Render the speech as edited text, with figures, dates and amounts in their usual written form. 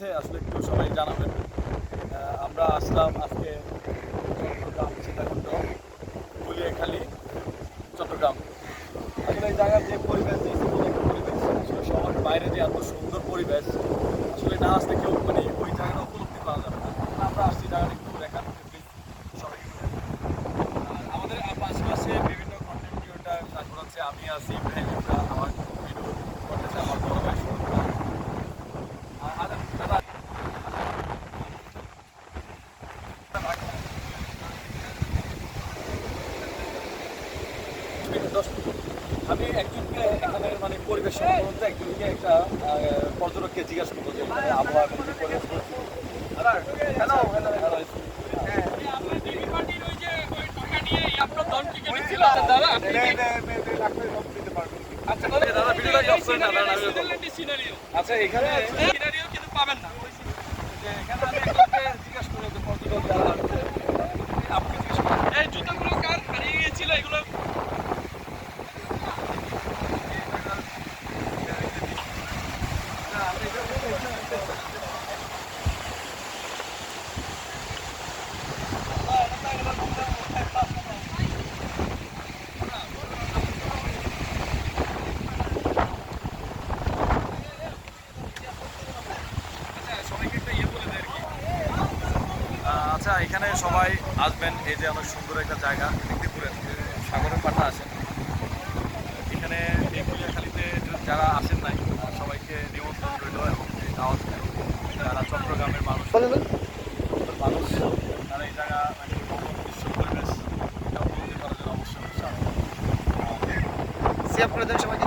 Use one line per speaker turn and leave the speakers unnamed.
আছে আসলে একটু সবাই জানাবেন। আমরা আসলাম আজকে চট্টগ্রাম সীতাকুণ্ড গুলিয়াখালী চট্টগ্রাম। আসলে এই জায়গার যে পরিবেশ, যে পরিবেশ, আসলে শহরের বাইরে যে এত সুন্দর পরিবেশ, আসলে না আসলে কেউ মানে ওই জায়গাটা উপলব্ধি করা যাবে না। আমরা আসছি জায়গাটা একটু দেখার, সবাই আমাদের আশেপাশে বিভিন্ন কন্টেন্ট ক্রিয়েটার, তারপর হচ্ছে আমি আছি, ইব্রাহিম ইমরান, আমার ভিডিও করতেছে আমার বড় ভাই সুরুল্লাহ। আমি একজনকে এখানে মানে পরিবেশ সম্বন্ধে একজনকে একটা পর্যটককে জিজ্ঞাসা করবো যে এখানে আবহাওয়া এবং যে পরিবেশ আচ্ছা এখানে কিন্তু পাবেন না। এখানে আমি জিজ্ঞাসা করবো যে পর্যটক যারা আপনি জিজ্ঞেস করেন এই জুতোগুলো কার হারিয়ে গিয়েছিল এগুলো। আচ্ছা এখানে সবাই আসবেন, এই যে অনেক সুন্দর একটা জায়গা মেদিনীপুরের সাগরের পাড়টা আসেন এখানে এই গুলিয়াখালীতে যারা আসেন নাই সবাইকে নিমন্ত্রণ রইল এবং এই দাওয়াত রইল। যারা চট্টগ্রামের মানুষ মানুষ তারা এই জায়গা মানে বিশ্ব পরিবেশ এটা উপলব্ধি করার জন্য অবশ্যই
সেভ করে দেন সবাই।